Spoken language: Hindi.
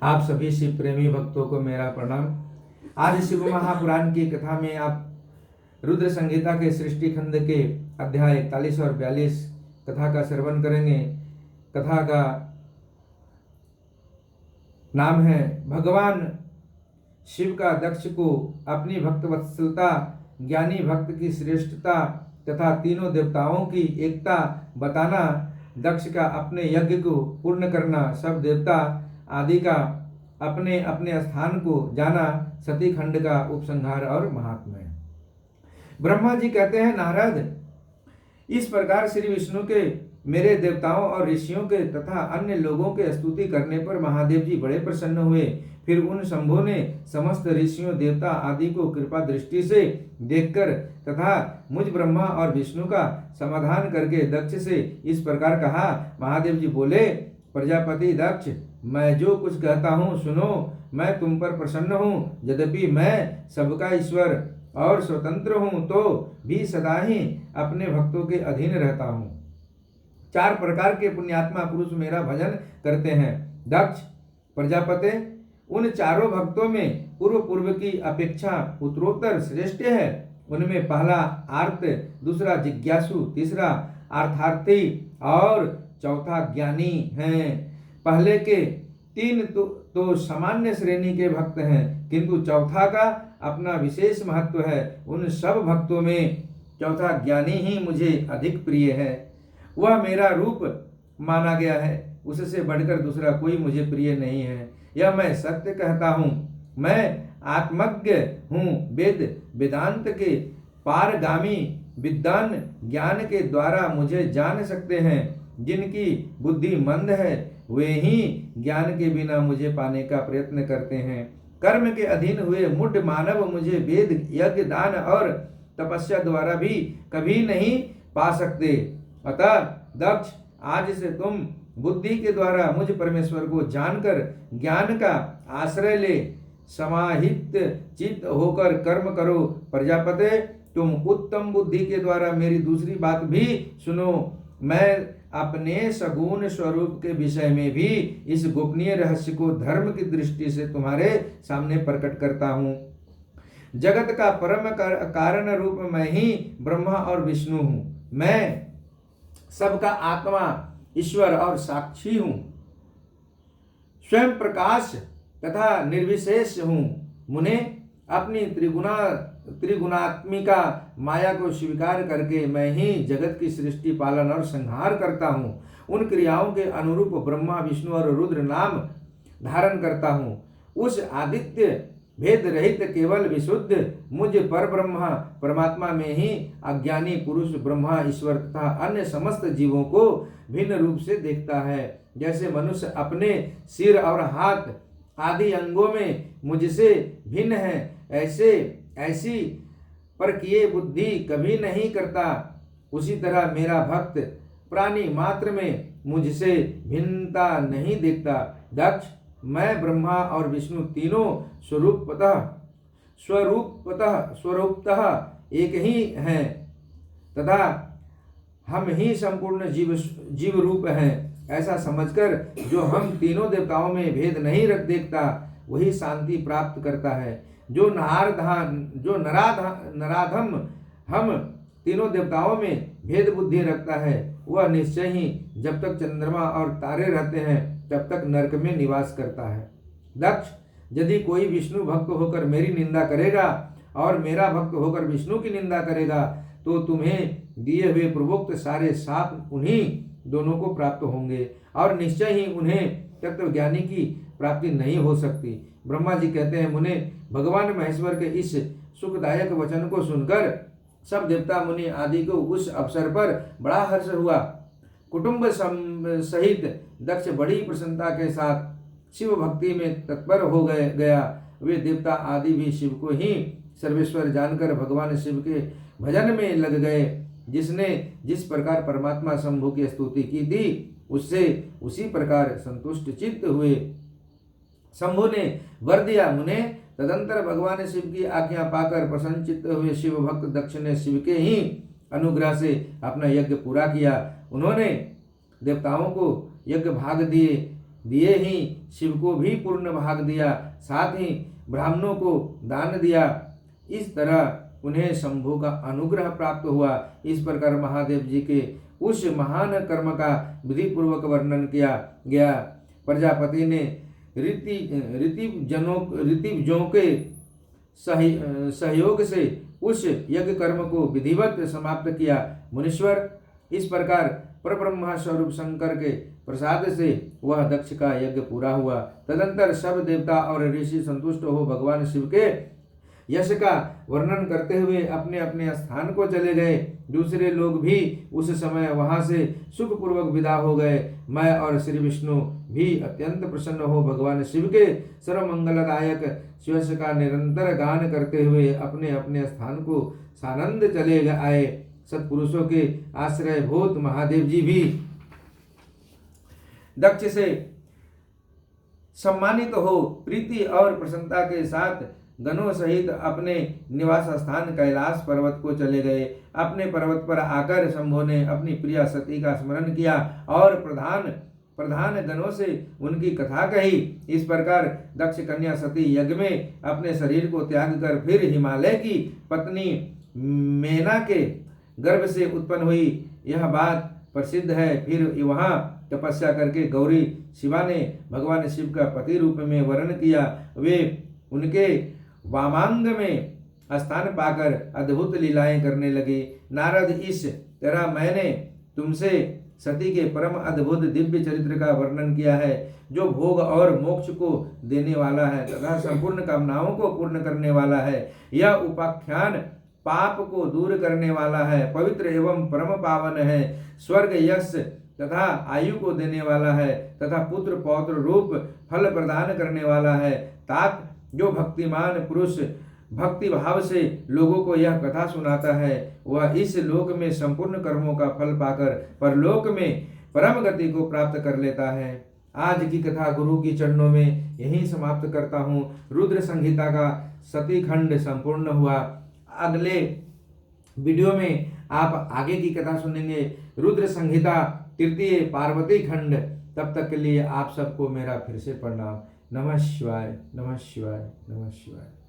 आप सभी शिव प्रेमी भक्तों को मेरा प्रणाम। आज शिव महापुराण की कथा में आप रुद्र संहिता के सृष्टि खंड के अध्याय 41 और 42 कथा का श्रवण करेंगे। कथा का नाम है भगवान शिव का दक्ष को अपनी भक्त वत्सलता, ज्ञानी भक्त की श्रेष्ठता तथा तीनों देवताओं की एकता बताना, दक्ष का अपने यज्ञ को पूर्ण करना, सब देवता आदि का अपने अपने स्थान को जाना, सती खंड का उपसंहार और महात्म्य। ब्रह्मा जी कहते हैं, नारद, इस प्रकार श्री विष्णु के मेरे देवताओं और ऋषियों के तथा अन्य लोगों के स्तुति करने पर महादेव जी बड़े प्रसन्न हुए। फिर उन शंभु ने समस्त ऋषियों, देवता आदि को कृपा दृष्टि से देखकर तथा मुझ ब्रह्मा और विष्णु का समाधान करके दक्ष से इस प्रकार कहा। महादेव जी बोले, प्रजापति दक्ष, मैं जो कुछ कहता हूँ सुनो। मैं तुम पर प्रसन्न हूँ, यद्यपि मैं सबका ईश्वर और स्वतंत्र हूँ तो भी सदा ही अपने भक्तों के अधीन रहता हूँ। 4 प्रकार के पुण्यात्मा पुरुष मेरा भजन करते हैं। दक्ष, प्रजापति उन चारों भक्तों में पूर्व की अपेक्षा उत्तरोत्तर श्रेष्ठ है। उनमें पहला आर्त, दूसरा जिज्ञासु, तीसरा अर्थार्थी और चौथा ज्ञानी है। पहले के 3 तो सामान्य श्रेणी के भक्त हैं, किंतु चौथा का अपना विशेष महत्व है। उन सब भक्तों में चौथा ज्ञानी ही मुझे अधिक प्रिय है। वह मेरा रूप माना गया है, उससे बढ़कर दूसरा कोई मुझे प्रिय नहीं है। यह मैं सत्य कहता हूँ। मैं आत्मज्ञ हूँ। वेदांत के पारगामी विद्वान ज्ञान के द्वारा मुझे जान सकते हैं। जिनकी बुद्धि मंद है वे ही ज्ञान के बिना मुझे पाने का प्रयत्न करते हैं। कर्म के अधीन हुए मूढ़ मानव मुझे वेद, यज्ञ, दान और तपस्या द्वारा भी कभी नहीं पा सकते। अतः दक्ष, आज से तुम बुद्धि के द्वारा मुझ परमेश्वर को जानकर ज्ञान का आश्रय ले समाहित चित्त होकर कर्म करो। प्रजापति, तुम उत्तम बुद्धि के द्वारा मेरी दूसरी बात भी सुनो। मैं अपने सगुण स्वरूप के विषय में भी इस गोपनीय रहस्य को धर्म की दृष्टि से तुम्हारे सामने प्रकट करता हूँ। जगत का परम कारण रूप मैं ही ब्रह्मा और विष्णु हूँ। मैं सबका आत्मा, ईश्वर और साक्षी हूँ। स्वयं प्रकाश तथा निर्विशेष हूँ। मुने, अपनी त्रिगुणात्मिका माया को स्वीकार करके मैं ही जगत की सृष्टि, पालन और संहार करता हूँ। उन क्रियाओं के अनुरूप ब्रह्मा, विष्णु और रुद्र नाम धारण करता हूँ। उस आदित्य भेद रहित केवल विशुद्ध मुझ पर ब्रह्मा परमात्मा में ही अज्ञानी पुरुष ब्रह्मा, ईश्वर तथा अन्य समस्त जीवों को भिन्न रूप से देखता है। जैसे मनुष्य अपने सिर और हाथ आदि अंगों में मुझसे भिन्न है, ऐसी पर किए बुद्धि कभी नहीं करता, उसी तरह मेरा भक्त प्राणी मात्र में मुझसे भिन्नता नहीं देखता। दक्ष, मैं ब्रह्मा और विष्णु तीनों स्वरूपतः एक ही हैं तथा हम ही संपूर्ण जीव रूप हैं। ऐसा समझकर जो हम तीनों देवताओं में भेद नहीं देखता वही शांति प्राप्त करता है। जो नराधम हम तीनों देवताओं में भेद बुद्धि रखता है वह निश्चय ही जब तक चंद्रमा और तारे रहते हैं तब तक नरक में निवास करता है। दक्ष, यदि कोई विष्णु भक्त होकर मेरी निंदा करेगा और मेरा भक्त होकर विष्णु की निंदा करेगा तो तुम्हें दिए हुए पूर्वोक्त सारे शाप उन्हीं दोनों को प्राप्त होंगे और निश्चय ही उन्हें तत्वज्ञानी की प्राप्ति नहीं हो सकती। ब्रह्मा जी कहते हैं, मुने, भगवान महेश्वर के इस सुखदायक वचन को सुनकर सब देवता मुनि आदि को उस अवसर पर बड़ा हर्ष हुआ। कुटुंब सहित दक्ष बड़ी प्रसन्नता के साथ शिव भक्ति में तत्पर हो गया। वे देवता आदि भी शिव को ही सर्वेश्वर जानकर भगवान शिव के भजन में लग गए। जिसने जिस प्रकार परमात्मा शंभु की स्तुति की थी उससे उसी प्रकार संतुष्ट चित्त हुए। शंभु ने वर दिया। मुने, तदंतर भगवान शिव की आज्ञा पाकर प्रसन्नचित्त हुए शिव भक्त दक्ष ने शिव के ही अनुग्रह से अपना यज्ञ पूरा किया। उन्होंने देवताओं को यज्ञ भाग दिए दिए ही शिव को भी पूर्ण भाग दिया, साथ ही ब्राह्मणों को दान दिया। इस तरह उन्हें शंभु का अनुग्रह प्राप्त हुआ। इस प्रकार महादेव जी के उस महान कर्म का विधि पूर्वक वर्णन किया गया। प्रजापति ने ऋतिजों के सहयोग से उस यज्ञ कर्म को विधिवत समाप्त किया। मुनीश्वर, इस प्रकार परब्रह्म स्वरूप शंकर के प्रसाद से वह दक्ष का यज्ञ पूरा हुआ। तदंतर सब देवता और ऋषि संतुष्ट हो भगवान शिव के यश का वर्णन करते हुए अपने अपने स्थान को चले गए। दूसरे लोग भी उस समय वहां से सुखपूर्वक विदा हो गए। मैं और श्री विष्णु भी अत्यंत प्रसन्न हो भगवान शिव के सर्वमंगलदायक शिवश का निरंतर गान करते हुए अपने अपने स्थान को सानंद चले आए। सत्पुरुषों के आश्रय भूत महादेव जी भी दक्ष से सम्मानित हो प्रीति और प्रसन्नता के साथ गणों सहित अपने निवास स्थान कैलाश पर्वत को चले गए। अपने पर्वत पर आकर शंभु ने अपनी प्रिया सती का स्मरण किया और प्रधान गणों से उनकी कथा कही। इस प्रकार दक्ष कन्या सती यज्ञ में अपने शरीर को त्याग कर फिर हिमालय की पत्नी मेना के गर्भ से उत्पन्न हुई, यह बात प्रसिद्ध है। फिर वहां तपस्या करके गौरी शिवा ने भगवान शिव का पति रूप में वर्ण किया। वे उनके वामांग में स्थान पाकर अद्भुत लीलाएं करने लगे। नारद, इस तरह मैंने तुमसे सती के परम अद्भुत दिव्य चरित्र का वर्णन किया है, जो भोग और मोक्ष को देने वाला है तथा संपूर्ण कामनाओं को पूर्ण करने वाला है। यह उपाख्यान पाप को दूर करने वाला है, पवित्र एवं परम पावन है, स्वर्ग यश तथा आयु को देने वाला है तथा पुत्र पौत्र रूप फल प्रदान करने वाला है। तात, जो भक्तिमान पुरुष भक्ति भाव से लोगों को यह कथा सुनाता है, वह इस लोक में संपूर्ण कर्मों का फल पाकर परलोक में परम गति को प्राप्त कर लेता है। आज की कथा गुरु की चरणों में यहीं समाप्त करता हूँ। रुद्र संहिता का सती खंड संपूर्ण हुआ। अगले वीडियो में आप आगे की कथा सुनेंगे, रुद्र संहिता तृतीय पार्वती खंड। तब तक के लिए आप सबको मेरा फिर से प्रणाम। नमः शिवाय, नमः शिवाय, नमः शिवाय।